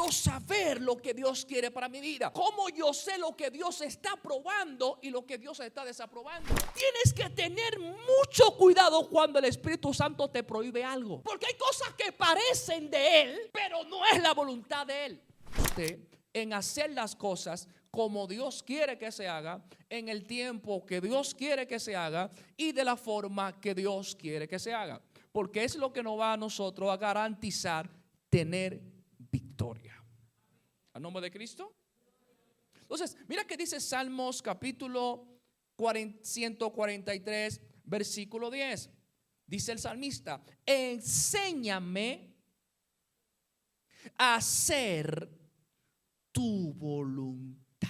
puedo saber lo que Dios quiere para mi vida? ¿Cómo yo sé lo que Dios está aprobando y lo que Dios está desaprobando? Tienes que tener mucho cuidado cuando el Espíritu Santo te prohíbe algo, porque hay cosas que parecen de Él, pero no es la voluntad de Él. Usted, en hacer las cosas como Dios quiere que se haga, en el tiempo que Dios quiere que se haga y de la forma que Dios quiere que se haga, porque es lo que nos va a nosotros a garantizar tener victoria. ¿A nombre de Cristo? Entonces, mira que dice Salmos capítulo 143, versículo 10. Dice el salmista: enséñame a hacer tu voluntad.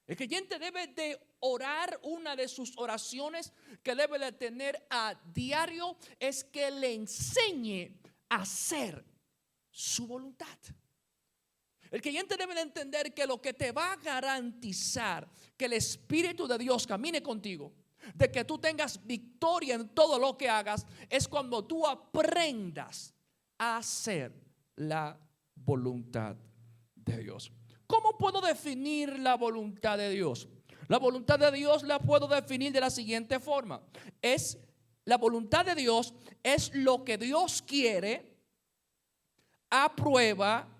El creyente debe de orar, una de sus oraciones que debe de tener a diario es que le enseñe a hacer su voluntad. El creyente debe de entender que lo que te va a garantizar que el Espíritu de Dios camine contigo, de que tú tengas victoria en todo lo que hagas, es cuando tú aprendas a hacer la voluntad de Dios. ¿Cómo puedo definir la voluntad de Dios? La voluntad de Dios la puedo definir de la siguiente forma. La voluntad de Dios es lo que Dios quiere, aprueba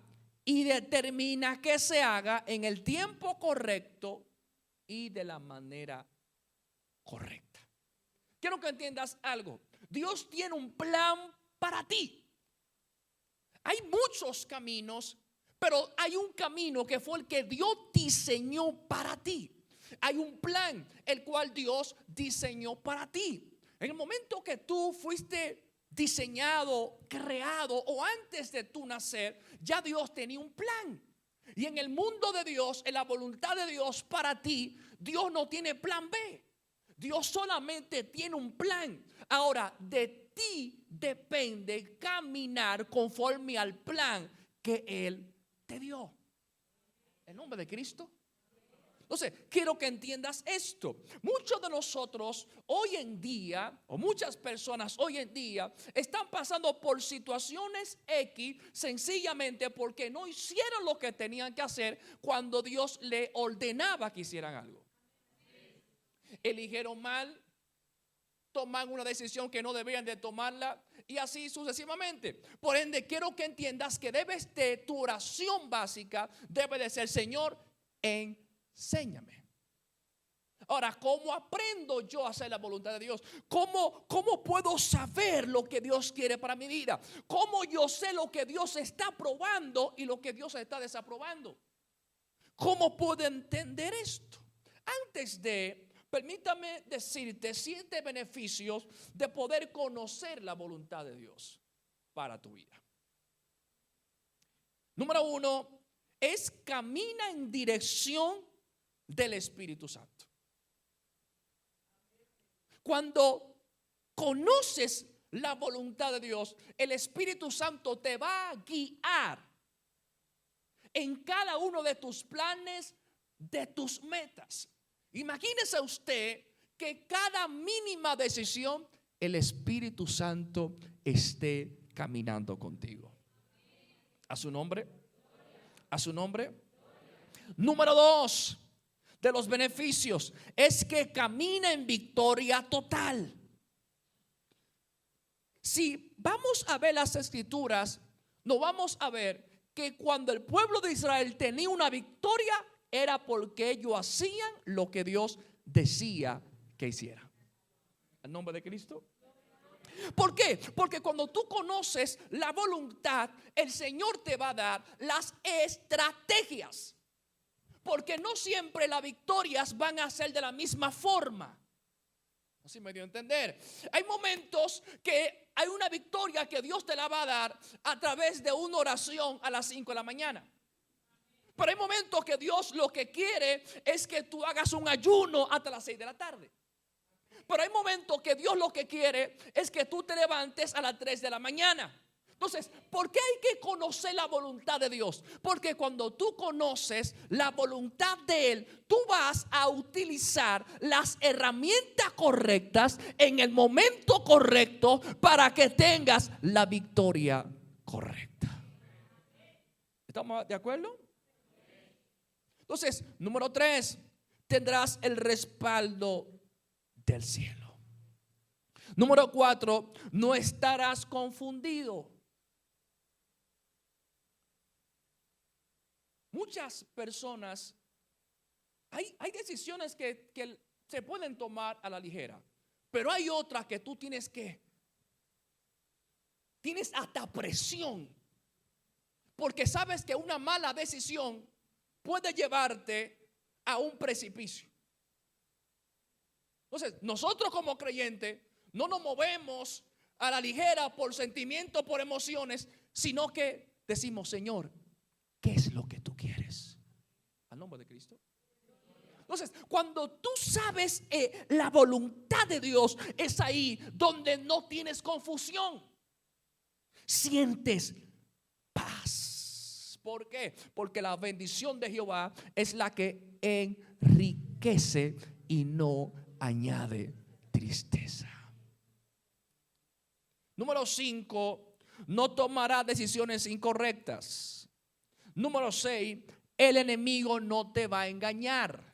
y determina que se haga en el tiempo correcto y de la manera correcta. Quiero que entiendas algo. Dios tiene un plan para ti. Hay muchos caminos, pero hay un camino que fue el que Dios diseñó para ti. Hay un plan el cual Dios diseñó para ti. En el momento que tú fuiste diseñado, creado, o antes de tu nacer, ya Dios tenía un plan. Y en el mundo de Dios, en la voluntad de Dios para ti, Dios no tiene plan B. Dios solamente tiene un plan. Ahora, de ti depende caminar conforme al plan que Él te dio. En nombre de Cristo. Entonces, quiero que entiendas esto. Muchos de nosotros hoy en día, o muchas personas hoy en día, están pasando por situaciones X sencillamente porque no hicieron lo que tenían que hacer cuando Dios le ordenaba que hicieran algo. Eligieron mal, toman una decisión que no debían de tomarla y así sucesivamente. Por ende, quiero que entiendas que debes de tu oración básica debe de ser: Señor, enséñame. Ahora, ¿cómo aprendo yo a hacer la voluntad de Dios? ¿Cómo puedo saber lo que Dios quiere para mi vida? ¿Cómo yo sé lo que Dios está aprobando y lo que Dios está desaprobando? ¿Cómo puedo entender esto? Permítame decirte 7 beneficios de poder conocer la voluntad de Dios para tu vida. Número 1 es: camina en dirección del Espíritu Santo. Cuando conoces la voluntad de Dios, el Espíritu Santo te va a guiar en cada uno de tus planes, de tus metas. Imagínese usted que cada mínima decisión el Espíritu Santo esté caminando contigo. A su nombre. A su nombre. Número 2 de los beneficios es que camina en victoria total. Si vamos a ver las escrituras, nos vamos a ver que cuando el pueblo de Israel tenía una victoria, era porque ellos hacían lo que Dios decía que hiciera. ¿En nombre de Cristo? ¿Por qué? Porque cuando tú conoces la voluntad, el Señor te va a dar las estrategias. Porque no siempre las victorias van a ser de la misma forma. Así me dio a entender. Hay momentos que hay una victoria que Dios te la va a dar a través de una oración a las 5 de la mañana. Pero hay momentos que Dios lo que quiere es que tú hagas un ayuno hasta las 6 de la tarde. Pero hay momentos que Dios lo que quiere es que tú te levantes a las 3 de la mañana. Entonces, ¿por qué hay que conocer la voluntad de Dios? Porque cuando tú conoces la voluntad de Él, tú vas a utilizar las herramientas correctas en el momento correcto para que tengas la victoria correcta. ¿Estamos de acuerdo? Entonces, número 3, tendrás el respaldo del cielo. Número 4, no estarás confundido. Muchas personas, hay decisiones que se pueden tomar a la ligera, pero hay otras que tú tienes hasta presión, porque sabes que una mala decisión puede llevarte a un precipicio. Entonces, nosotros como creyentes no nos movemos a la ligera por sentimientos, por emociones, sino que decimos: Señor, ¿qué es lo que tú quieres? Al nombre de Cristo. Entonces, cuando tú sabes la voluntad de Dios, es ahí donde no tienes confusión. Sientes paz. ¿Por qué? Porque la bendición de Jehová es la que enriquece y no añade tristeza. Número 5, no tomará decisiones incorrectas. Número 6, el enemigo no te va a engañar.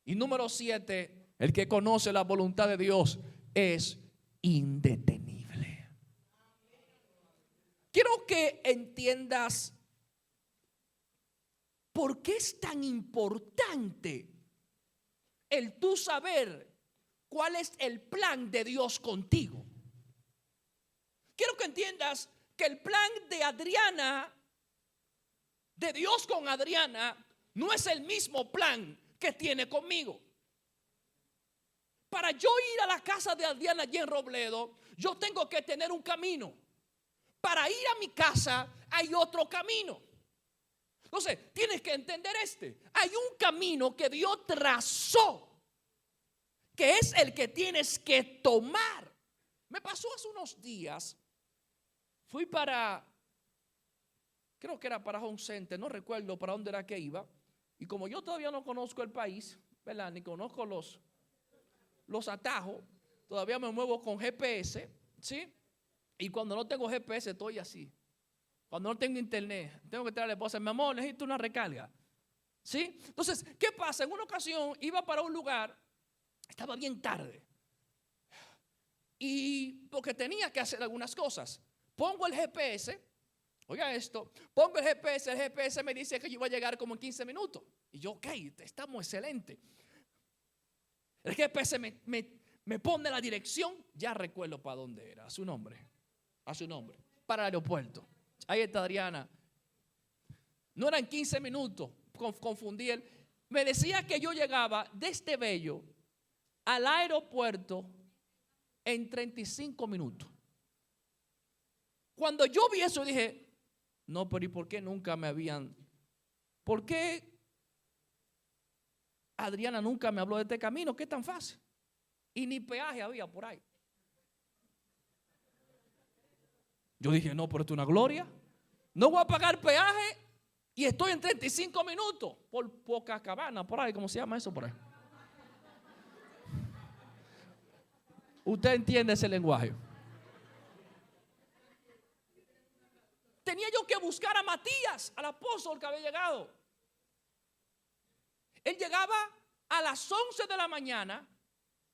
Y número 7, el que conoce la voluntad de Dios es indetenible. Quiero que entiendas por qué es tan importante el tú saber cuál es el plan de Dios contigo. Quiero que entiendas que el plan de Adriana, de Dios con Adriana, no es el mismo plan que tiene conmigo. Para yo ir a la casa de Adriana allí en Robledo, yo tengo que tener un camino. Para ir a mi casa hay otro camino. Entonces, tienes que entender hay un camino que Dios trazó, que es el que tienes que tomar. Me pasó hace unos días. Fui creo que era para Home Center, no recuerdo para dónde era que iba. Y como yo todavía no conozco el país, ¿verdad? Ni conozco los atajos, todavía me muevo con GPS, ¿sí? Y cuando no tengo GPS estoy así. Cuando no tengo internet, tengo que traer a la esposa: mi amor, necesito una recarga, ¿sí? Entonces, ¿qué pasa? En una ocasión iba para un lugar, estaba bien tarde, y porque tenía que hacer algunas cosas. Pongo el GPS. Oiga esto, pongo el GPS me dice que yo iba a llegar como en 15 minutos. Y yo, ok, estamos excelente. El GPS me pone la dirección, ya recuerdo para dónde era, a su nombre, para el aeropuerto. Ahí está Adriana. No eran 15 minutos, confundí él. Me decía que yo llegaba desde Bello al aeropuerto en 35 minutos. Cuando yo vi eso dije: no, pero ¿y por qué nunca por qué Adriana nunca me habló de este camino? ¿Qué tan fácil? Y ni peaje había por ahí. Yo dije: no, pero esto es una gloria. No voy a pagar peaje y estoy en 35 minutos por Pocacabana, por ahí, ¿cómo se llama eso por ahí? Usted entiende ese lenguaje. Tenía yo que buscar a Matías, al apóstol que había llegado. Él llegaba a las 11 de la mañana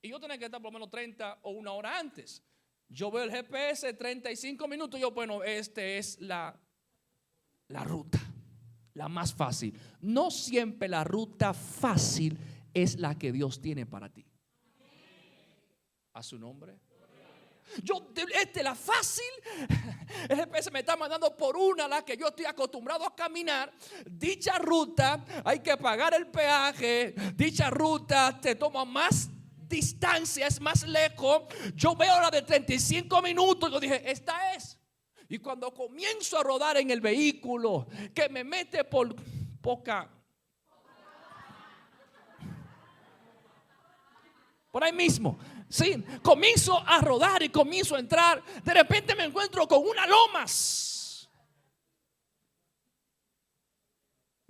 y yo tenía que estar por lo menos 30 o una hora antes. Yo veo el GPS 35 minutos. Yo, bueno, este es la ruta, la más fácil. No siempre la ruta fácil es la que Dios tiene para ti. A su nombre. La fácil, el GPS me está mandando por la que yo estoy acostumbrado a caminar. Dicha ruta hay que pagar el peaje. Dicha ruta te toma más distancia, es más lejos. Yo veo la de 35 minutos. Yo dije: esta es. Y cuando comienzo a rodar en el vehículo, que me mete por por ahí mismo, sí, comienzo a rodar y comienzo a entrar. De repente me encuentro con una lomas.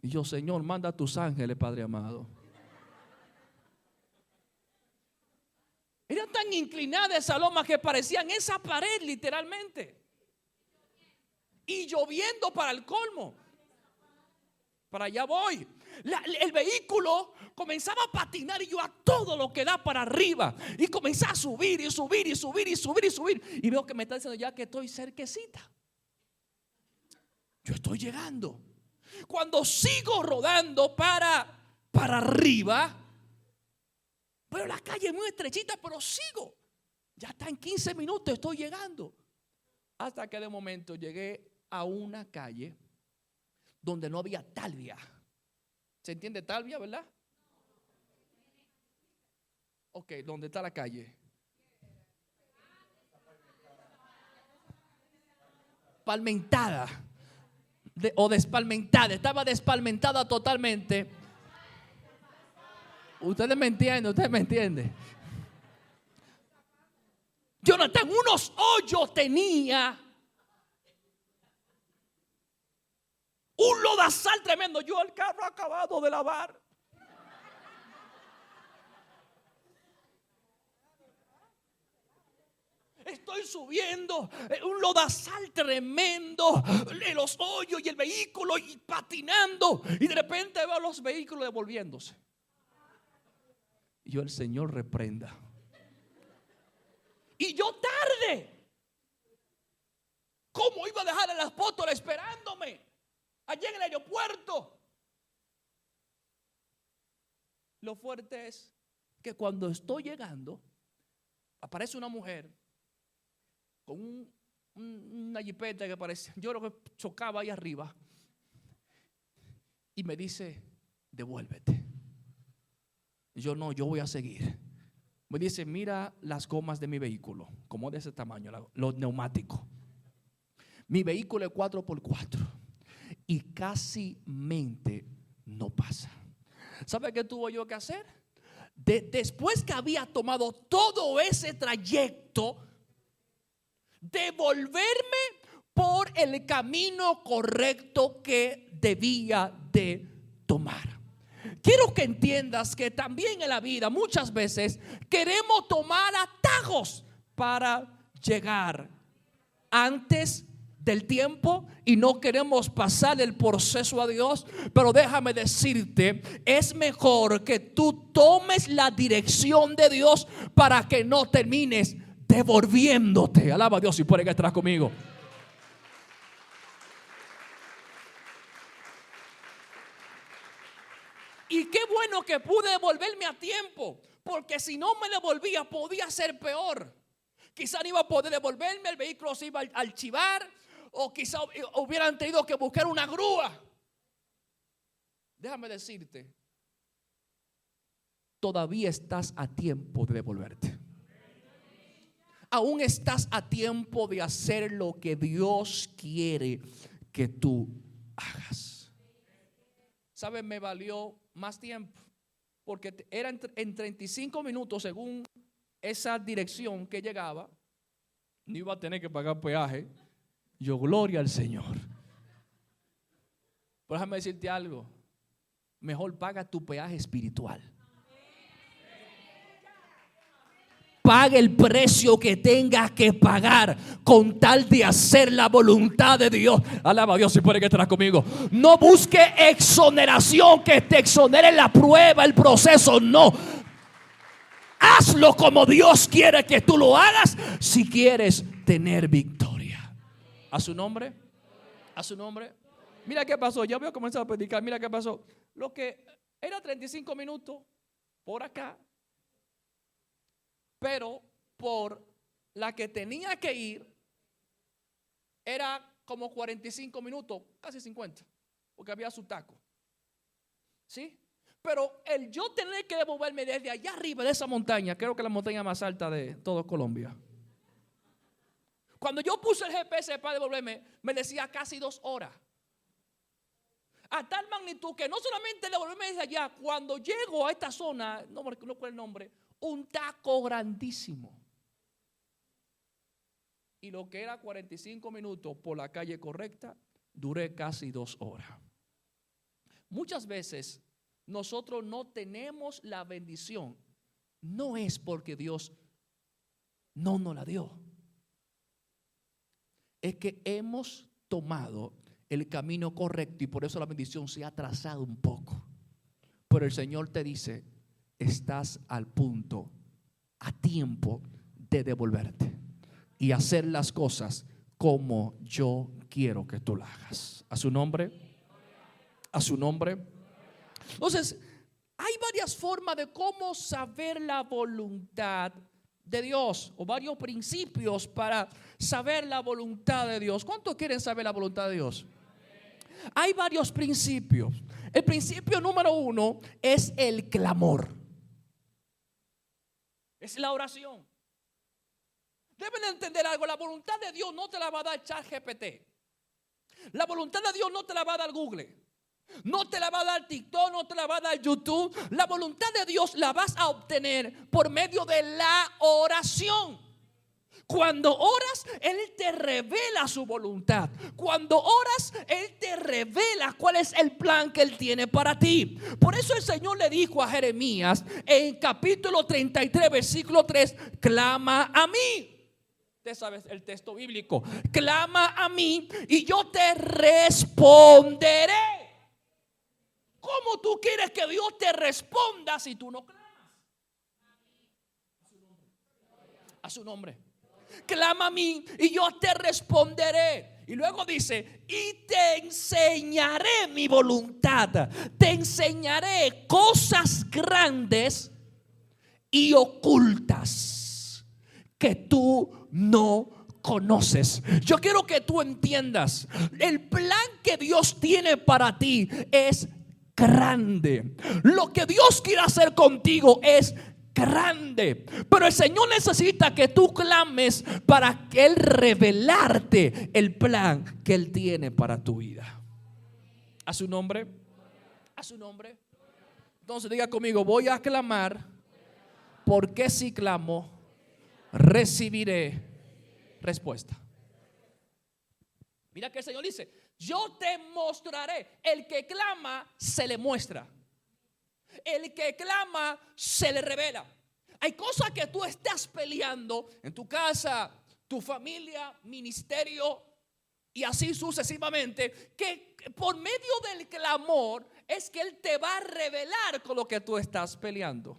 Y yo: Señor, manda a tus ángeles, Padre amado. Era tan inclinada esa loma que parecían esa pared literalmente. y lloviendo para el colmo. Para allá voy. El vehículo comenzaba a patinar y yo a todo lo que da para arriba. Y comencé a subir y subir y subir y subir y subir. Y veo que me está diciendo ya que estoy cerquecita. Yo estoy llegando. Cuando sigo rodando para arriba, pero la calle es muy estrechita, pero sigo. Ya está en 15 minutos, estoy llegando. Hasta que de momento llegué a una calle donde no había talvia. ¿Se entiende talvia, verdad? Ok, ¿dónde está la calle? Palmentada o despalmentada. Estaba despalmentada totalmente. Ustedes me entienden. Jonathan, unos hoyos tenía. Un lodazal tremendo. Yo el carro acabado de lavar. Estoy subiendo un lodazal tremendo, los hoyos y el vehículo y patinando. Y de repente veo los vehículos devolviéndose. Y yo, el Señor reprenda. Y yo tarde. ¿Cómo iba a dejar al apóstol esperándome allá en el aeropuerto? Lo fuerte es que cuando estoy llegando, aparece una mujer con una jipeta que parece, yo creo que chocaba ahí arriba, y me dice: devuélvete. Y yo, no, yo voy a seguir. Me dice: mira las gomas de mi vehículo, como de ese tamaño, los neumáticos. Mi vehículo es 4x4 y casi mente no pasa. ¿Sabe qué tuvo yo que hacer? Después que había tomado todo ese trayecto, devolverme por el camino correcto que debía de tomar. Quiero que entiendas que también en la vida muchas veces queremos tomar atajos para llegar antes del tiempo y no queremos pasar el proceso a Dios. Pero déjame decirte, es mejor que tú tomes la dirección de Dios para que no termines devolviéndote. Alaba a Dios si puede que estarás conmigo. Y qué bueno que pude devolverme a tiempo, porque si no me devolvía podía ser peor. Quizá no iba a poder devolverme, el vehículo se iba a archivar, o quizá hubieran tenido que buscar una grúa. Déjame decirte, todavía estás a tiempo de devolverte. Aún estás a tiempo de hacer lo que Dios quiere que tú hagas. ¿Sabes? Me valió más tiempo, porque era en 35 minutos según esa dirección que llegaba. No iba a tener que pagar peaje. Yo, gloria al Señor. Pero déjame decirte algo. Mejor paga tu peaje espiritual. Paga el precio que tengas que pagar con tal de hacer la voluntad de Dios. Alaba a Dios si puede que estarás conmigo. No busque exoneración, que te exonere la prueba, el proceso. No. Hazlo como Dios quiere que tú lo hagas si quieres tener victoria. ¿A su nombre? ¿A su nombre? Mira qué pasó. Ya voy a comenzar a predicar. Mira qué pasó. Lo que era 35 minutos por acá, pero por la que tenía que ir era como 45 minutos, casi 50, porque había su taco. ¿Sí? Pero el yo tener que devolverme desde allá arriba de esa montaña, creo que la montaña más alta de todo Colombia. Cuando yo puse el GPS para devolverme, me decía casi 2 horas. A tal magnitud que no solamente devolverme desde allá, cuando llego a esta zona, no recuerdo el nombre, un taco grandísimo. Y lo que era 45 minutos por la calle correcta, duré casi 2 horas. Muchas veces nosotros no tenemos la bendición. No es porque Dios no nos la dio. Es que hemos tomado el camino correcto y por eso la bendición se ha atrasado un poco. Pero el Señor te dice, estás al punto, a tiempo de devolverte y hacer las cosas como yo quiero que tú las hagas. A su nombre, a su nombre. Entonces, hay varias formas de cómo saber la voluntad de Dios, o varios principios para saber la voluntad de Dios. ¿Cuántos quieren saber la voluntad de Dios? Hay varios principios. El principio número 1 es el clamor. Es la oración. Deben entender algo, la voluntad de Dios no te la va a dar ChatGPT. La voluntad de Dios no te la va a dar Google. No te la va a dar TikTok, no te la va a dar YouTube. La voluntad de Dios la vas a obtener por medio de la oración. Cuando oras, Él te revela su voluntad. Cuando oras, Él te revela cuál es el plan que Él tiene para ti. Por eso el Señor le dijo a Jeremías en capítulo 33, versículo 3, clama a mí. Usted sabe el texto bíblico. Clama a mí y yo te responderé. ¿Cómo tú quieres que Dios te responda si tú no clamas? A su nombre. Clama a mí y yo te responderé. Y luego dice, y te enseñaré mi voluntad. Te enseñaré cosas grandes y ocultas que tú no conoces. Yo quiero que tú entiendas, el plan que Dios tiene para ti es grande. Lo que Dios quiere hacer contigo es grande, pero el Señor necesita que tú clames para que Él revelarte el plan que Él tiene para tu vida. A su nombre, a su nombre. Entonces diga conmigo, voy a clamar, porque si clamo recibiré respuesta. Mira que el Señor dice, yo te mostraré. El que clama se le muestra. El que clama se le revela. Hay cosas que tú estás peleando en tu casa, tu familia, ministerio y así sucesivamente, que por medio del clamor es que Él te va a revelar con lo que tú estás peleando.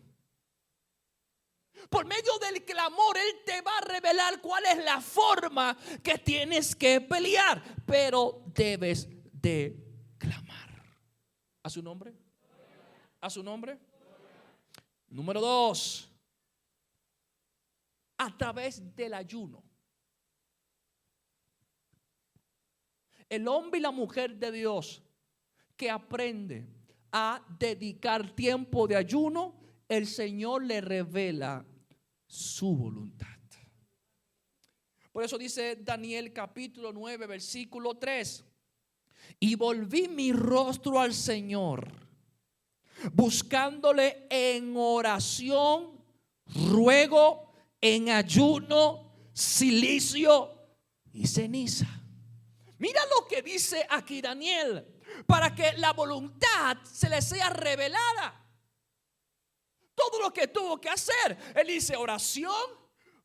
Por medio del clamor Él te va a revelar cuál es la forma que tienes que pelear, pero debes de clamar. ¿A su nombre? ¿A su nombre? Número 2, a través del ayuno. El hombre y la mujer de Dios que aprende a dedicar tiempo de ayuno, el Señor le revela su voluntad. Por eso dice Daniel capítulo 9 versículo 3, y volví mi rostro al Señor, buscándole en oración, ruego, en ayuno, cilicio y ceniza. Mira lo que dice aquí Daniel, para que la voluntad se le sea revelada. Todo lo que tuvo que hacer, él dice oración,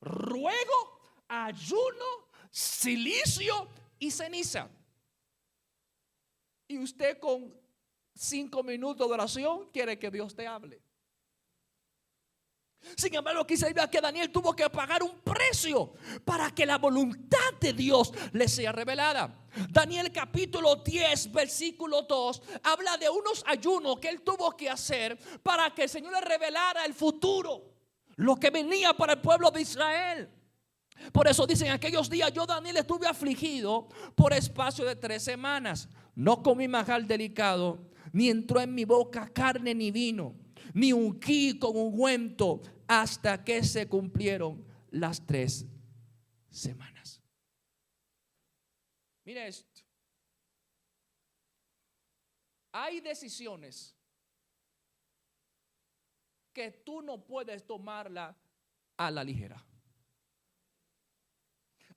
ruego, ayuno, cilicio y ceniza. Y usted con 5 minutos de oración quiere que Dios te hable. Sin embargo, aquí se ve que Daniel tuvo que pagar un precio para que la voluntad de Dios le sea revelada. Daniel capítulo 10 versículo 2 habla de unos ayunos que él tuvo que hacer para que el Señor le revelara el futuro, lo que venía para el pueblo de Israel. Por eso dicen, en aquellos días yo, Daniel, estuve afligido por espacio de 3 semanas. No comí manjar delicado, ni entró en mi boca carne ni vino, ni ungí con ungüento, hasta que se cumplieron las 3 semanas. Mira esto. Hay decisiones que tú no puedes tomarla a la ligera.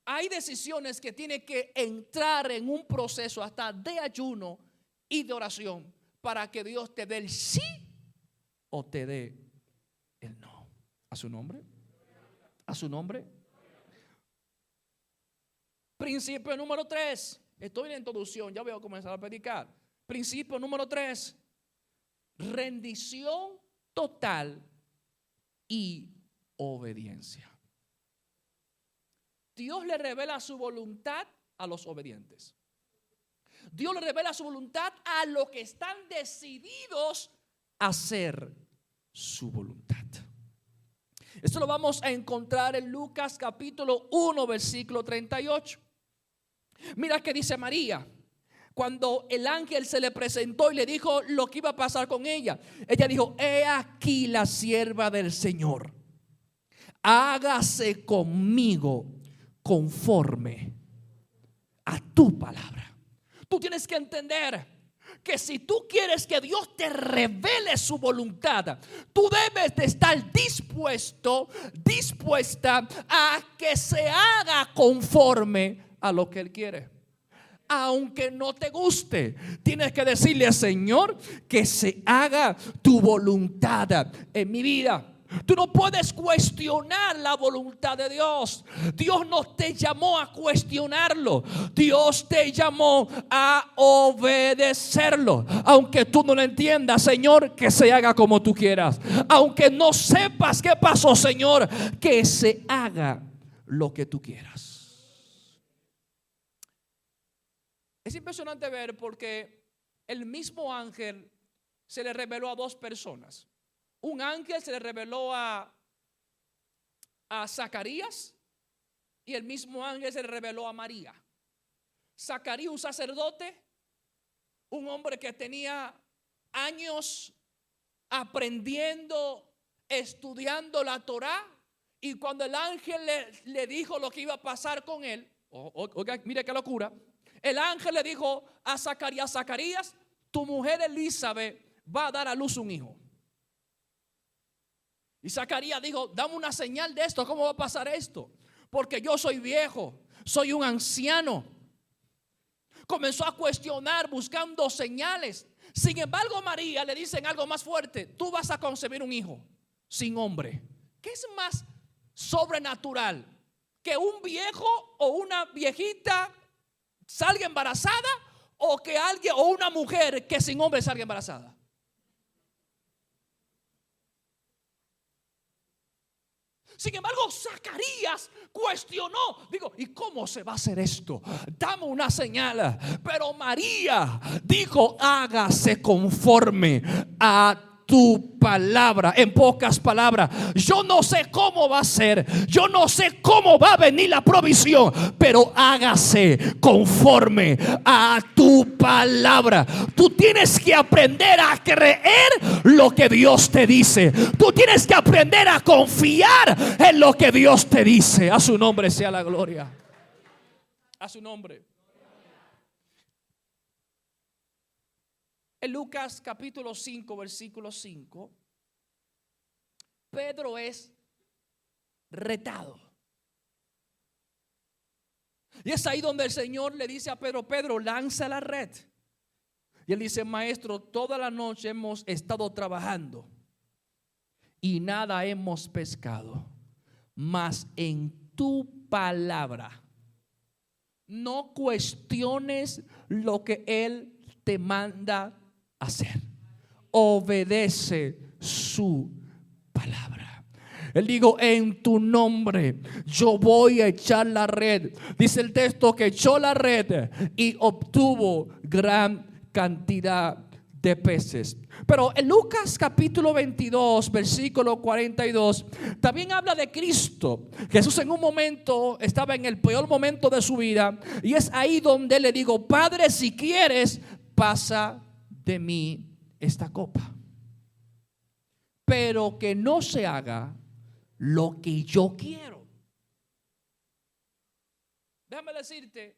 Hay decisiones que tienen que entrar en un proceso hasta de ayuno y de oración para que Dios te dé el sí o te dé el no. ¿A su nombre? ¿A su nombre? Principio número 3. Estoy en la introducción, ya voy a comenzar a predicar. Principio número 3. Rendición total y obediencia. Dios le revela su voluntad a los obedientes. Dios le revela su voluntad a los que están decididos a hacer su voluntad. Esto lo vamos a encontrar en Lucas capítulo 1 versículo 38. Mira que dice María cuando el ángel se le presentó y le dijo lo que iba a pasar con ella. Ella dijo: he aquí la sierva del Señor, hágase conmigo conforme a tu palabra. Tú tienes que entender que si tú quieres que Dios te revele su voluntad, tú debes de estar dispuesta a que se haga conforme a lo que Él quiere. Aunque no te guste, tienes que decirle: Señor, que se haga tu voluntad en mi vida. Tú no puedes cuestionar la voluntad de Dios. Dios no te llamó a cuestionarlo. Dios te llamó a obedecerlo. Aunque tú no lo entiendas, Señor, que se haga como tú quieras. Aunque no sepas qué pasó, Señor, que se haga lo que tú quieras. Es impresionante ver porque el mismo ángel se le reveló a dos personas. Un ángel se le reveló a Zacarías y el mismo ángel se le reveló a María. Zacarías, un sacerdote, un hombre que tenía años aprendiendo, estudiando la Torá, y cuando el ángel le dijo lo que iba a pasar con él, oiga, mire qué locura. El ángel le dijo a Zacarías: Zacarías, tu mujer Elizabeth va a dar a luz un hijo. Y Zacarías dijo: dame una señal de esto, ¿cómo va a pasar esto? Porque yo soy viejo, soy un anciano. Comenzó a cuestionar buscando señales. Sin embargo, María le dicen algo más fuerte: tú vas a concebir un hijo sin hombre. ¿Qué es más sobrenatural? ¿Que un viejo o una viejita salga embarazada, o que alguien o una mujer que sin hombre salga embarazada? Sin embargo, Zacarías cuestionó. Digo, ¿y cómo se va a hacer esto? Dame una señal. Pero María dijo: hágase conforme a tu palabra. En pocas palabras, yo no sé cómo va a ser, yo no sé cómo va a venir la provisión, pero hágase conforme a tu palabra. Tú tienes que aprender a creer lo que Dios te dice. Tú tienes que aprender a confiar en lo que Dios te dice. A su nombre sea la gloria. A su nombre. En Lucas capítulo 5 versículo 5, Pedro es retado. Y es ahí donde el Señor le dice a Pedro: Pedro, lanza la red. Y él dice: maestro, toda la noche hemos estado trabajando y nada hemos pescado, mas en tu palabra no cuestiones lo que Él te manda hacer. Obedece su palabra. Él dijo: en tu nombre yo voy a echar la red. Dice el texto que echó la red y obtuvo gran cantidad de peces. Pero en Lucas capítulo 22 versículo 42 también habla de Cristo. Jesús en un momento estaba en el peor momento de su vida, y es ahí donde le digo: Padre, si quieres, pasa de mí esta copa, pero que no se haga lo que yo quiero. Déjame decirte,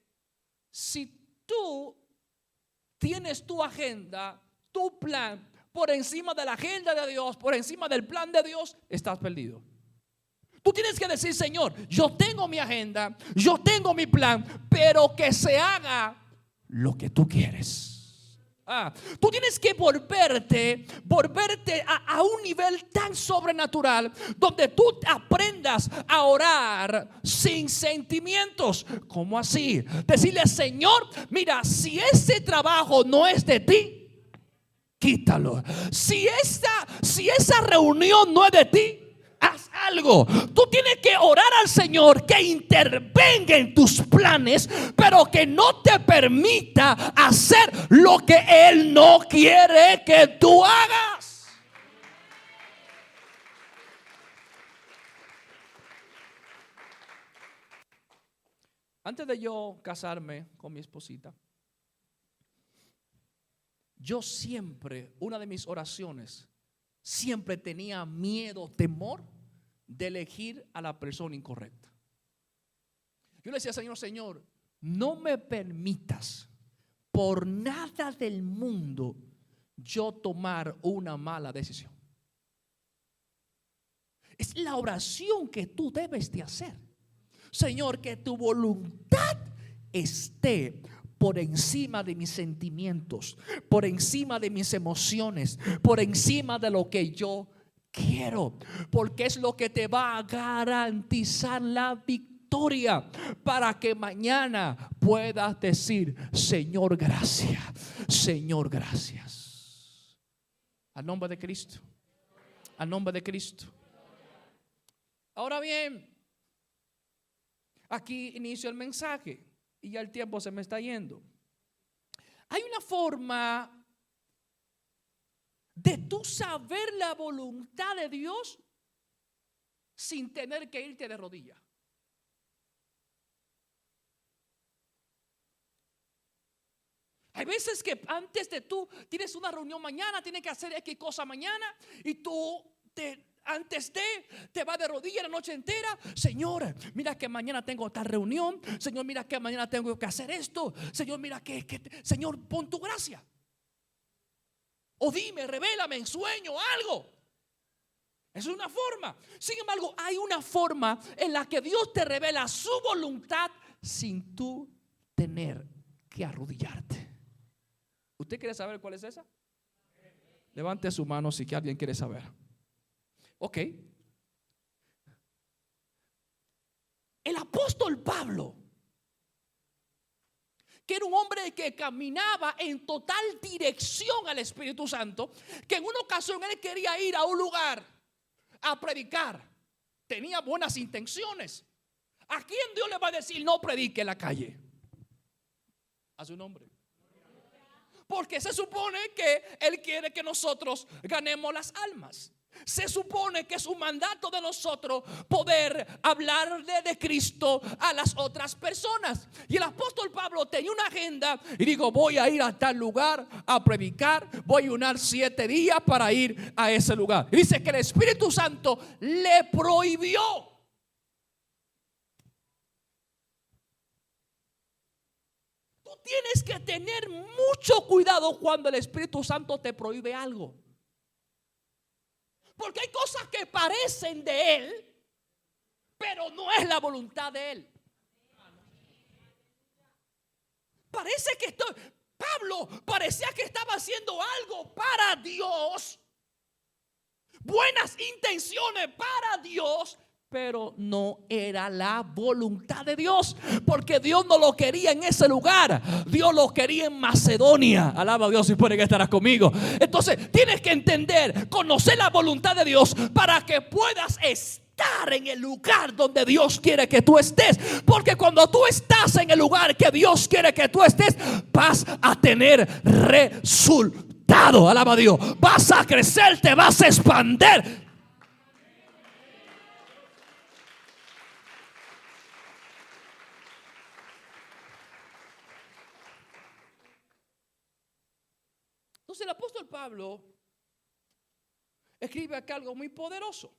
si tú tienes tu agenda, tu plan por encima de la agenda de Dios, por encima del plan de Dios, estás perdido. Tú tienes que decir: Señor, yo tengo mi agenda, yo tengo mi plan, pero que se haga lo que tú quieres. Tú tienes que volverte a un nivel tan sobrenatural donde tú aprendas a orar sin sentimientos. ¿Cómo así? Decirle: Señor, mira, si ese trabajo no es de ti, quítalo. Si esa reunión no es de ti, haz algo. Tú tienes que orar al Señor que intervenga en tus planes, pero que no te permita hacer lo que Él no quiere que tú hagas. Antes de yo casarme con mi esposita, yo siempre, una de mis oraciones, siempre tenía miedo, temor de elegir a la persona incorrecta. Yo le decía: Señor, no me permitas por nada del mundo yo tomar una mala decisión. Es la oración que tú debes de hacer. Señor, que tu voluntad esté por encima de mis sentimientos, por encima de mis emociones, por encima de lo que yo quiero, porque es lo que te va a garantizar la victoria, para que mañana puedas decir: Señor, gracias. Señor, gracias. Al nombre de Cristo. Al nombre de Cristo. Ahora bien, aquí inicio el mensaje y ya el tiempo se me está yendo. Hay una forma de tú saber la voluntad de Dios sin tener que irte de rodillas. Hay veces que antes de tú tienes una reunión mañana, tienes que hacer X cosa mañana, y tú antes te vas de rodillas la noche entera. Señor, mira que mañana tengo tal reunión. Señor, mira que mañana tengo que hacer esto. Señor, mira Señor, pon tu gracia. O dime, revélame en sueño algo. Es una forma. Sin embargo, hay una forma en la que Dios te revela su voluntad sin tú tener que arrodillarte. ¿Usted quiere saber cuál es esa? Levante su mano si que alguien quiere saber. Ok. El apóstol Pablo, que era un hombre que caminaba en total dirección al Espíritu Santo, que en una ocasión él quería ir a un lugar a predicar. Tenía buenas intenciones. ¿A quién Dios le va a decir no predique en la calle? A su nombre. Porque se supone que Él quiere que nosotros ganemos las almas. Se supone que es un mandato de nosotros poder hablarle de Cristo a las otras personas. Y el apóstol Pablo tenía una agenda y dijo: voy a ir a tal lugar a predicar. Voy a ayunar 7 días para ir a ese lugar. Y dice que el Espíritu Santo le prohibió. Tienes que tener mucho cuidado cuando el Espíritu Santo te prohíbe algo, porque hay cosas que parecen de Él, pero no es la voluntad de Él. Parece que Pablo parecía que estaba haciendo algo para Dios, buenas intenciones para Dios, pero no era la voluntad de Dios, porque Dios no lo quería en ese lugar. Dios lo quería en Macedonia. Alaba a Dios si puede que estarás conmigo. Entonces tienes que entender, conocer la voluntad de Dios para que puedas estar en el lugar donde Dios quiere que tú estés. Porque cuando tú estás en el lugar que Dios quiere que tú estés, vas a tener resultado. Alaba a Dios. Vas a crecer, te vas a expandir. Entonces el apóstol Pablo escribe acá algo muy poderoso.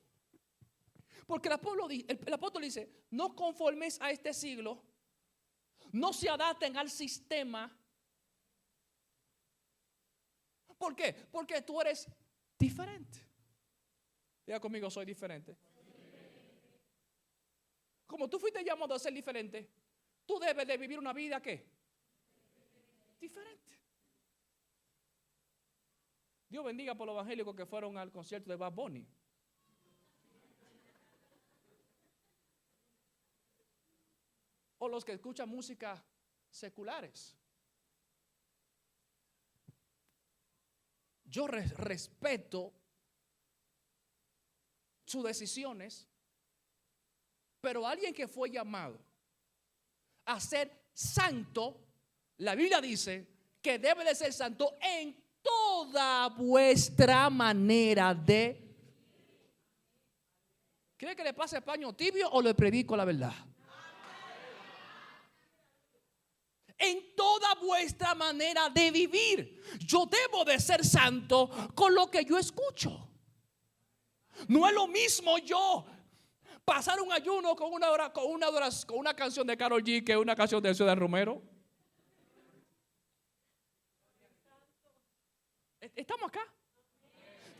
Porque el apóstol dice: no conformes a este siglo, no se adapten al sistema. ¿Por qué? Porque tú eres diferente. Diga conmigo: soy diferente. Como tú fuiste llamado a ser diferente, tú debes de vivir una vida ¿qué? Diferente. Dios bendiga por los evangélicos que fueron al concierto de Bad Bunny. O los que escuchan música seculares. Yo respeto sus decisiones, pero alguien que fue llamado a ser santo, la Biblia dice que debe de ser santo en toda vuestra manera de. ¿Quiere que le pase paño tibio o le predico la verdad? En toda vuestra manera de vivir. Yo debo de ser santo con lo que yo escucho. No es lo mismo yo pasar un ayuno con una canción de Karol G que una canción de Ciudad Romero. ¿Estamos acá?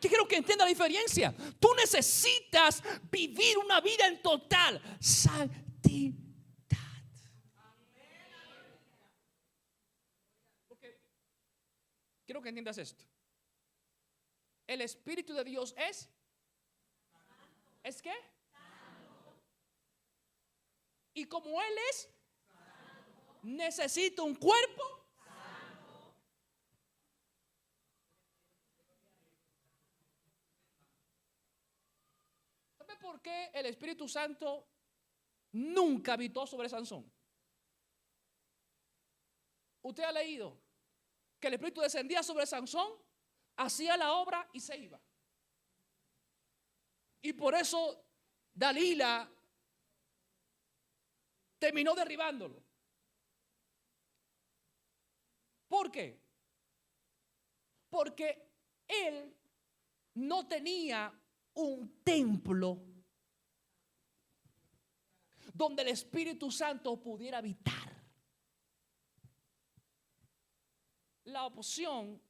Yo quiero que entienda la diferencia. Tú necesitas vivir una vida en total santidad. Porque quiero que entiendas esto. El Espíritu de Dios ¿es qué? Y como Él es, necesita un cuerpo. ¿Sabe por qué el Espíritu Santo nunca habitó sobre Sansón? Usted ha leído que el Espíritu descendía sobre Sansón, hacía la obra y se iba. Y por eso Dalila terminó derribándolo. ¿Por qué? Porque él no tenía un templo donde el Espíritu Santo pudiera habitar. La opción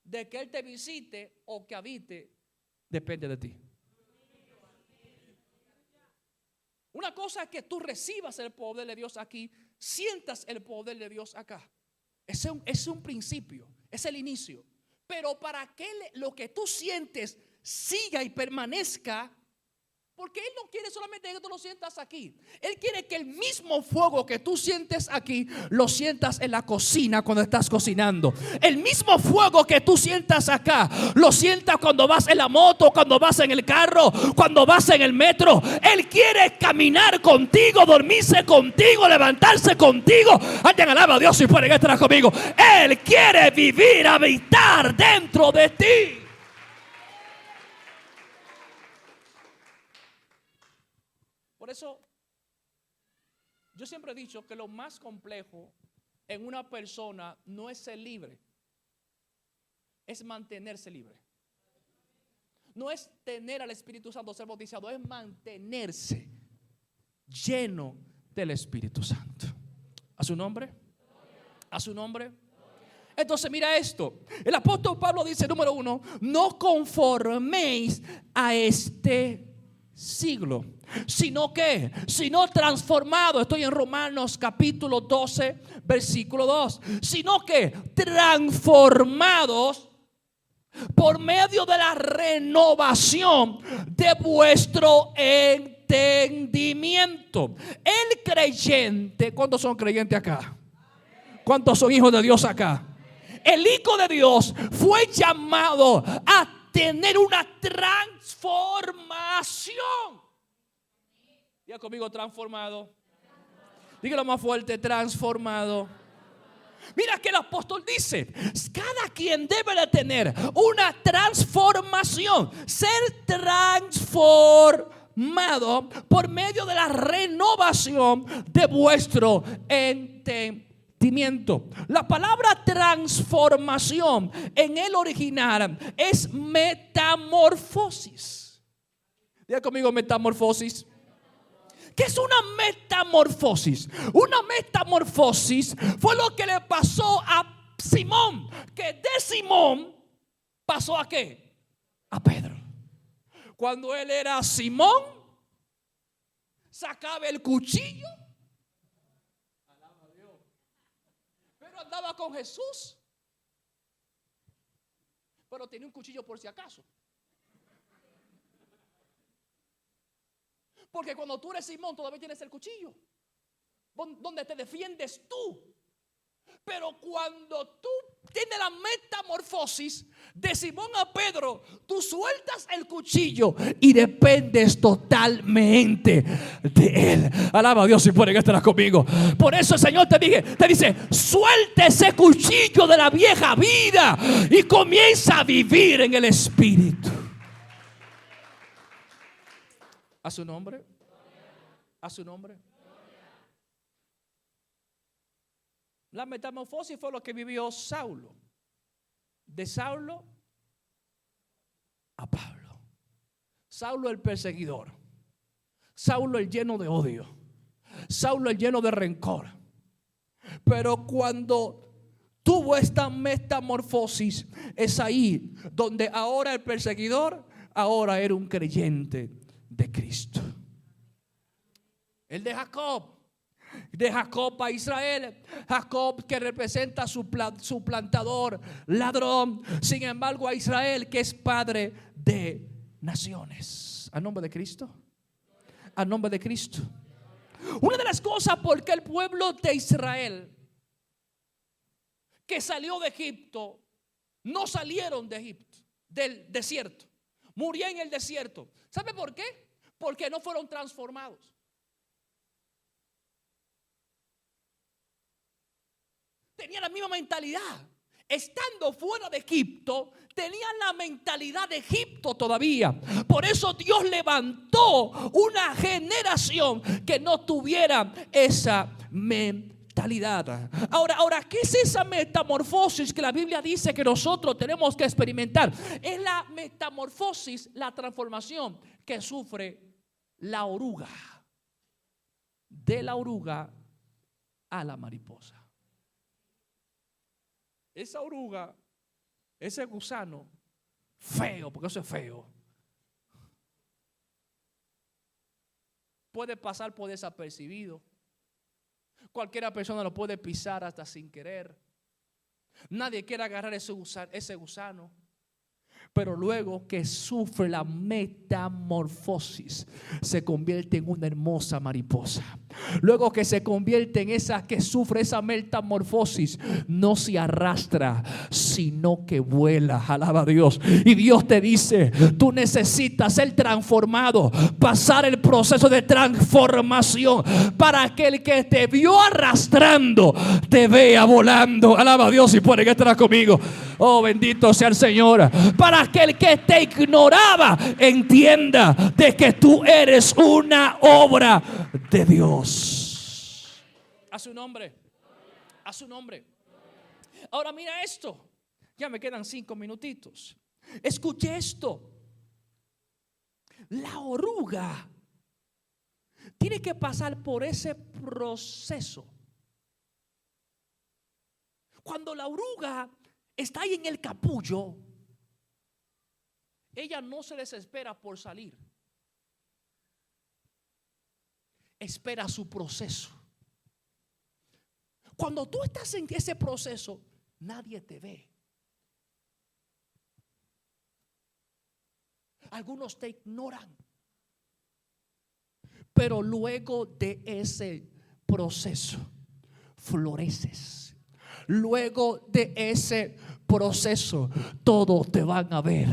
de que Él te visite o que habite depende de ti. Una cosa es que tú recibas el poder de Dios aquí, sientas el poder de Dios acá. Ese es un principio, es el inicio. Pero para que lo que tú sientes siga y permanezca, porque Él no quiere solamente que tú lo sientas aquí. Él quiere que el mismo fuego que tú sientes aquí lo sientas en la cocina cuando estás cocinando. El mismo fuego que tú sientas acá lo sientas cuando vas en la moto, cuando vas en el carro, cuando vas en el metro. Él quiere caminar contigo, dormirse contigo, levantarse contigo. Alguien alaba a Dios si pueden estar conmigo. Él quiere vivir, habitar dentro de ti. Por eso, yo siempre he dicho que lo más complejo en una persona no es ser libre, es mantenerse libre. No es tener al Espíritu Santo, ser bautizado, es mantenerse lleno del Espíritu Santo. ¿A su nombre? ¿A su nombre? Entonces mira esto. El apóstol Pablo dice, número 1, no conforméis a este siglo, sino transformado. Estoy en Romanos capítulo 12 versículo 2. Sino que transformados por medio de la renovación de vuestro entendimiento. El creyente, ¿cuántos son creyentes acá? ¿Cuántos son hijos de Dios acá? El hijo de Dios fue llamado a tener una transformación. Diga conmigo, transformado. Dígalo más fuerte, transformado. Mira que el apóstol dice, cada quien debe de tener una transformación, ser transformado por medio de la renovación de vuestro entendimiento. La palabra transformación en el original es metamorfosis. Diga conmigo, metamorfosis. ¿Qué es una metamorfosis? Una metamorfosis fue lo que le pasó a Simón, que de Simón pasó ¿a qué? A Pedro. Cuando él era Simón, sacaba el cuchillo, andaba con Jesús. pero tenía un cuchillo por si acaso. Porque cuando tú eres Simón todavía tienes el cuchillo donde te defiendes tú. Pero cuando tú tienes la metamorfosis de Simón a Pedro, tú sueltas el cuchillo y dependes totalmente de él. Alaba a Dios si pueden estar conmigo. Por eso el Señor te dice, suelta ese cuchillo de la vieja vida y comienza a vivir en el Espíritu. A su nombre. A su nombre. La metamorfosis fue lo que vivió Saulo. De Saulo a Pablo. Saulo el perseguidor. Saulo el lleno de odio. Saulo el lleno de rencor. Pero cuando tuvo esta metamorfosis, es ahí donde ahora el perseguidor, ahora era un creyente de Cristo. El de Jacob a Israel. Jacob que representa su plantador, ladrón. Sin embargo a Israel que es padre de naciones. ¿A nombre de Cristo? ¿A nombre de Cristo? Una de las cosas por que el pueblo de Israel que salió de Egipto no salieron de Egipto, del desierto, murió en el desierto. ¿Sabe por qué? Porque no fueron transformados. Tenía la misma mentalidad. Estando fuera de Egipto, tenían la mentalidad de Egipto todavía. Por eso Dios levantó una generación que no tuviera esa mentalidad. Ahora, ¿qué es esa metamorfosis que la Biblia dice que nosotros tenemos que experimentar? Es la metamorfosis, la transformación que sufre la oruga. De la oruga a la mariposa. Esa oruga, ese gusano feo, porque eso es feo, puede pasar por desapercibido. Cualquiera persona lo puede pisar hasta sin querer. Nadie quiere agarrar ese gusano. Pero luego que sufre la metamorfosis, se convierte en una hermosa mariposa. Luego que se convierte en esa que sufre esa metamorfosis, no se arrastra, sino que vuela. Alaba a Dios. Y Dios te dice, tú necesitas ser transformado, pasar el proceso de transformación para que el que te vio arrastrando te vea volando. Alaba a Dios y pueden estar conmigo. Oh, bendito sea el Señor. Para que el que te ignoraba entienda de que tú eres una obra de Dios. A su nombre. A su nombre. Ahora mira esto. Ya me quedan 5 minutitos. Escuche esto. La oruga tiene que pasar por ese proceso. Cuando la oruga está ahí en el capullo, ella no se desespera por salir. Espera su proceso. Cuando tú estás en ese proceso, nadie te ve. Algunos te ignoran. Pero luego de ese proceso, floreces. Luego de ese proceso, todos te van a ver.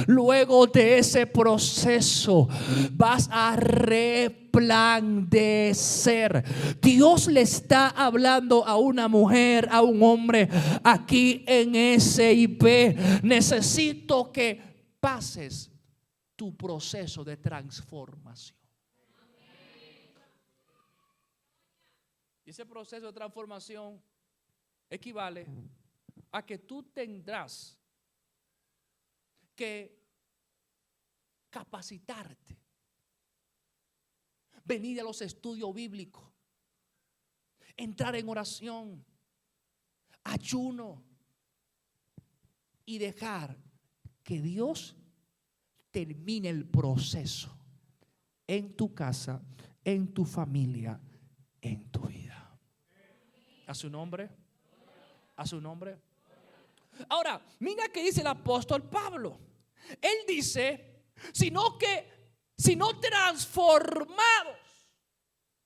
Luego de ese proceso, vas a resplandecer. Dios le está hablando a una mujer, a un hombre aquí en SIP. Necesito que pases tu proceso de transformación. Y ese proceso de transformación equivale a que tú tendrás que capacitarte, venir a los estudios bíblicos, entrar en oración, ayuno y dejar que Dios termine el proceso en tu casa, en tu familia, en tu vida. A su nombre. A su nombre. Ahora, mira que dice el apóstol Pablo. Él dice, sino transformados.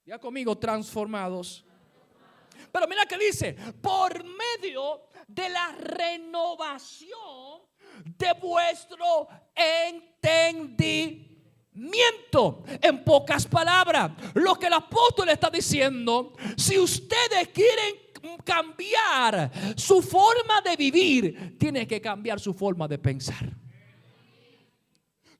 Ya conmigo, transformados. Pero mira que dice, por medio de la renovación de vuestro entendimiento. En pocas palabras, lo que el apóstol está diciendo, si ustedes quieren cambiar su forma de vivir, tienen que cambiar su forma de pensar.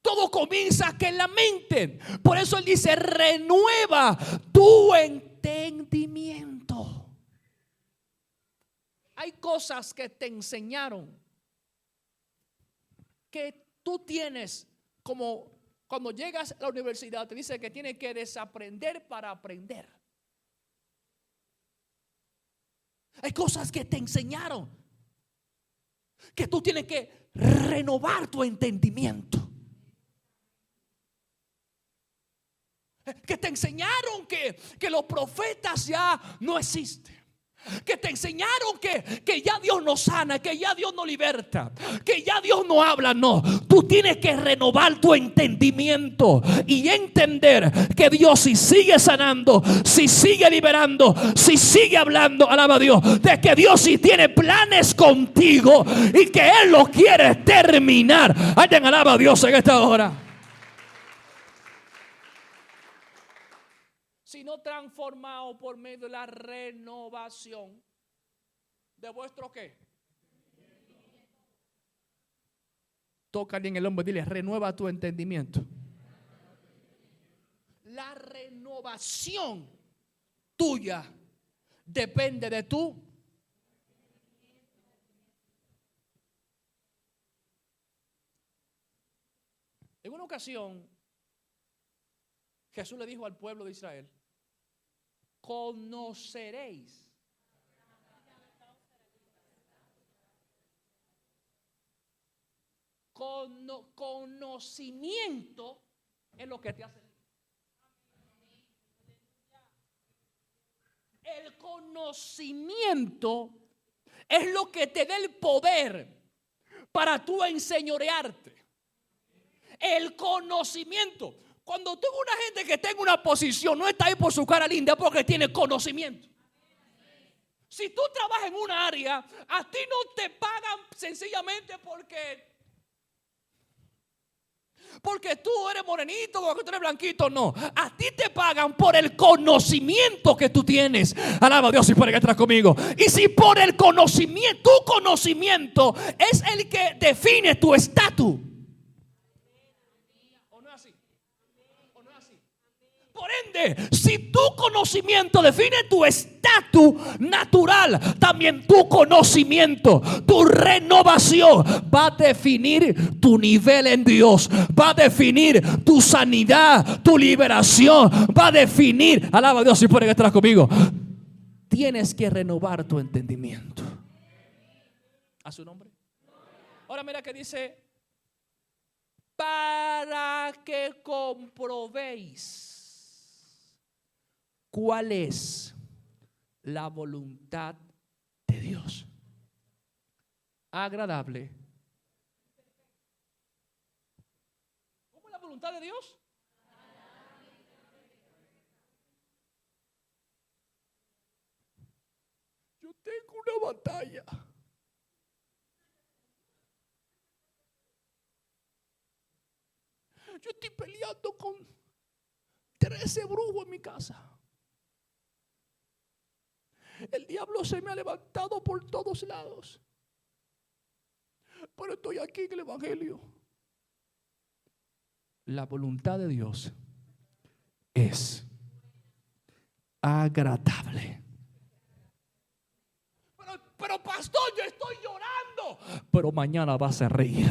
Todo comienza aquí en la mente. Por eso él dice, renueva tu entendimiento. Hay cosas que te enseñaron que tú tienes, como cuando llegas a la universidad te dice que tienes que desaprender para aprender. Hay cosas que te enseñaron que tú tienes que renovar tu entendimiento. Que te enseñaron que los profetas ya no existen. Que te enseñaron que ya Dios no sana, que ya Dios no liberta, que ya Dios no habla. No, tú tienes que renovar tu entendimiento y entender que Dios si sigue sanando, si sigue liberando, si sigue hablando, alaba a Dios, de que Dios si tiene planes contigo y que Él lo quiere terminar. Alguien alaba a Dios en esta hora. Sino transformado por medio de la renovación de vuestro ¿qué? Tócale en el hombro y dile, renueva tu entendimiento. La renovación tuya depende de tú. En una ocasión, Jesús le dijo al pueblo de Israel, conoceréis. Conocimiento es lo que te hace. El conocimiento es lo que te da el poder para tú enseñorearte. El conocimiento. Cuando tú una gente que tenga una posición, no está ahí por su cara linda, porque tiene conocimiento. Si tú trabajas en una área, a ti no te pagan sencillamente porque tú eres morenito o porque tú eres blanquito. No, a ti te pagan por el conocimiento que tú tienes. Alaba a Dios y puede que estás conmigo. Y si por el conocimiento, tu conocimiento es el que define tu estatus. Por ende, si tu conocimiento define tu estatus natural, también tu conocimiento, tu renovación va a definir tu nivel en Dios, va a definir tu sanidad, tu liberación, va a definir, alaba a Dios si puede que estás conmigo. Tienes que renovar tu entendimiento. ¿A su nombre? Ahora mira que dice, para que comprobéis cuál es la voluntad de Dios. Agradable. ¿Cómo es la voluntad de Dios? Yo tengo una batalla. Yo estoy peleando con 13 brujos en mi casa. El diablo se me ha levantado por todos lados. Pero estoy aquí en el evangelio. La voluntad de Dios es agradable. Pero pastor, yo estoy llorando. Pero mañana vas a reír.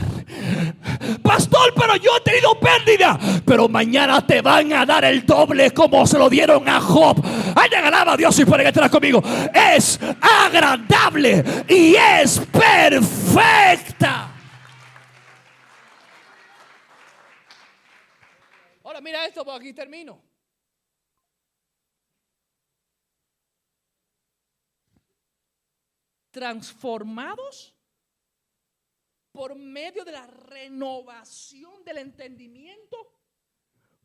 Pastor, pero yo he tenido pérdida. Pero mañana te van a dar el doble como se lo dieron a Job. Alguien alaba a Dios y puede que estés conmigo. Es agradable y es perfecta. Ahora mira esto, porque aquí termino. Transformados por medio de la renovación del entendimiento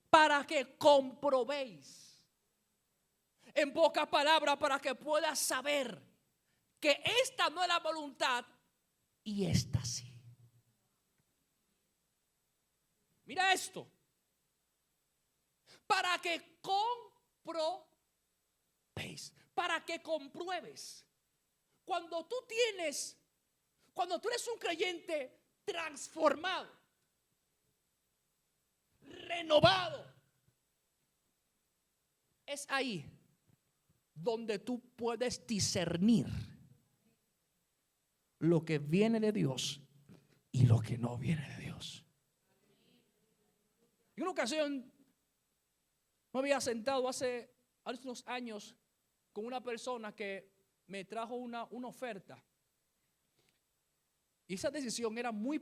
para que comprobéis. En pocas palabras, para que puedas saber que esta no es la voluntad y esta sí. Mira esto. Para que comprobéis, para que compruebes. Cuando tú eres un creyente transformado, renovado, es ahí donde tú puedes discernir lo que viene de Dios y lo que no viene de Dios. En una ocasión me había sentado hace unos años con una persona que me trajo una oferta. Y esa decisión era muy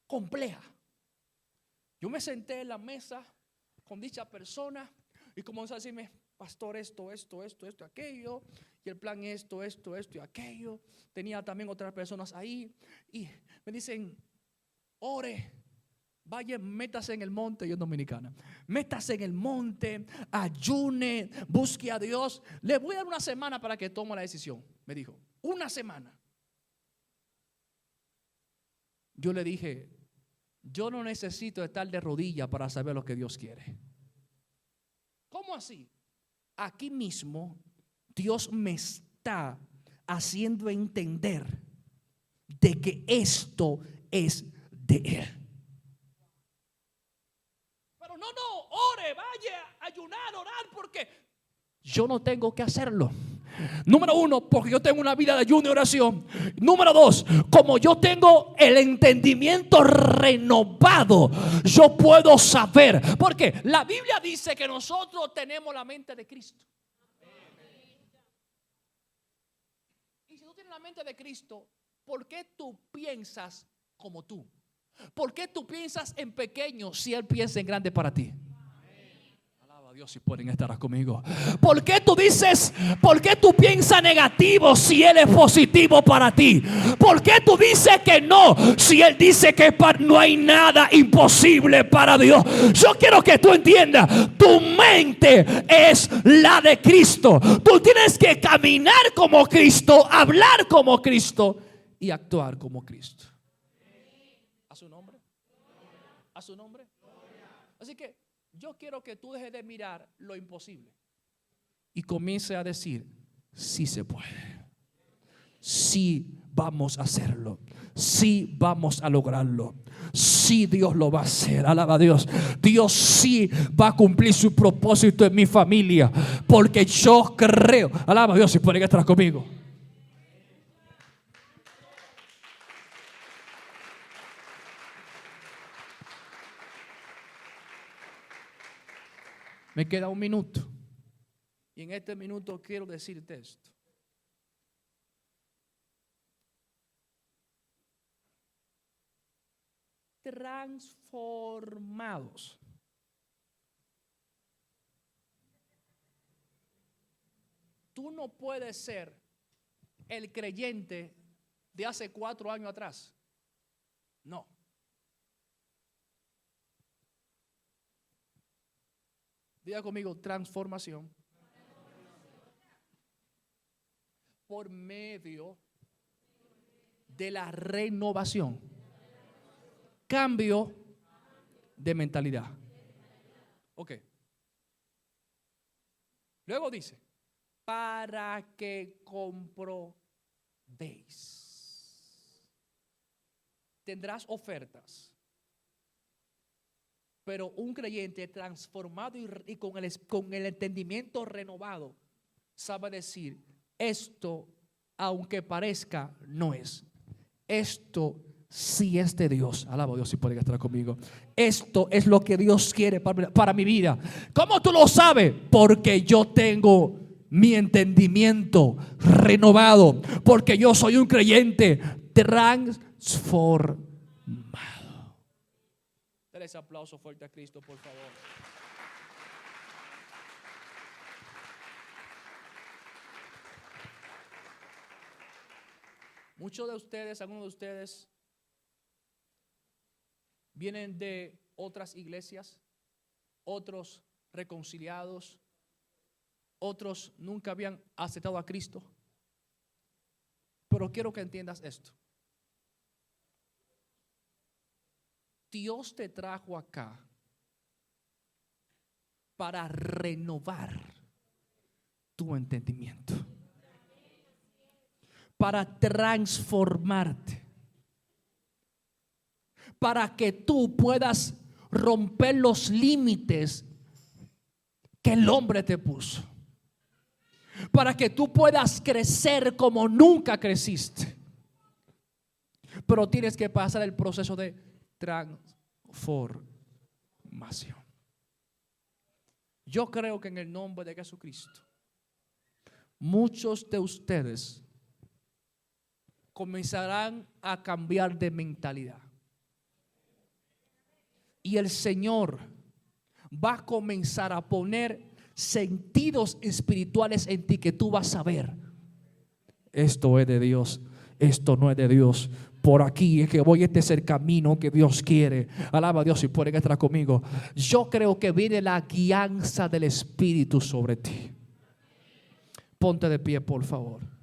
compleja. Yo me senté en la mesa con dicha persona y comenzó a decirme: pastor, esto, aquello, y el plan esto y aquello. Tenía también otras personas ahí y me dicen: ore, vaya, métase en el monte. Yo dominicana, métase en el monte, ayune, busque a Dios. Le voy a dar una semana para que tome la decisión. Me dijo, una semana. Yo le dije: yo no necesito estar de rodillas para saber lo que Dios quiere. ¿Cómo así? Aquí mismo Dios me está haciendo entender de que esto es de Él. Pero no, ore, vaya a ayunar, orar, porque yo no tengo que hacerlo. Número uno, porque yo tengo una vida de ayuno y oración. Número dos, como yo tengo el entendimiento renovado, yo puedo saber. Porque la Biblia dice que nosotros tenemos la mente de Cristo. Y si tú tienes la mente de Cristo, ¿por qué tú piensas como tú? ¿Por qué tú piensas en pequeño si Él piensa en grande para ti? Dios, si pueden estar conmigo. ¿Por qué tú piensas negativo si Él es positivo para ti? ¿Por qué tú dices que no si Él dice que no hay nada imposible para Dios? Yo quiero que tú entiendas, tu mente es la de Cristo. Tú tienes que caminar como Cristo, hablar como Cristo y actuar como Cristo. ¿A su nombre? ¿A su nombre? Así que yo quiero que tú dejes de mirar lo imposible y comience a decir: sí se puede, sí vamos a hacerlo, sí vamos a lograrlo, sí Dios lo va a hacer. Alaba a Dios. Dios sí va a cumplir su propósito en mi familia, porque yo creo. Alaba a Dios, si pueden estar conmigo. Me queda un minuto. Y en este minuto quiero decirte esto. Transformados. Tú no puedes ser el creyente de hace 4 años atrás. No. Diga conmigo: transformación. Por medio de la renovación. Cambio de mentalidad. Ok. Luego dice: para que comprobéis. Tendrás ofertas. Pero un creyente transformado y con el entendimiento renovado sabe decir: esto, aunque parezca, no es. Esto sí es de Dios. Alaba a Dios, si pueden estar conmigo. Esto es lo que Dios quiere para mi vida. ¿Cómo tú lo sabes? Porque yo tengo mi entendimiento renovado. Porque yo soy un creyente transformado. Dale ese aplauso fuerte a Cristo, por favor. Muchos de ustedes, algunos de ustedes, vienen de otras iglesias, otros reconciliados, otros nunca habían aceptado a Cristo. Pero quiero que entiendas esto. Dios te trajo acá para renovar tu entendimiento, para transformarte, para que tú puedas romper los límites que el hombre te puso, para que tú puedas crecer como nunca creciste. Pero tienes que pasar el proceso de transformación. Yo creo que en el nombre de Jesucristo, muchos de ustedes comenzarán a cambiar de mentalidad. Y el Señor va a comenzar a poner sentidos espirituales en ti que tú vas a ver. Esto es de Dios, esto no es de Dios. Por aquí es que voy, este es el camino que Dios quiere. Alaba a Dios y pueden estar conmigo. Yo creo que viene la guianza del Espíritu sobre ti. Ponte de pie, por favor.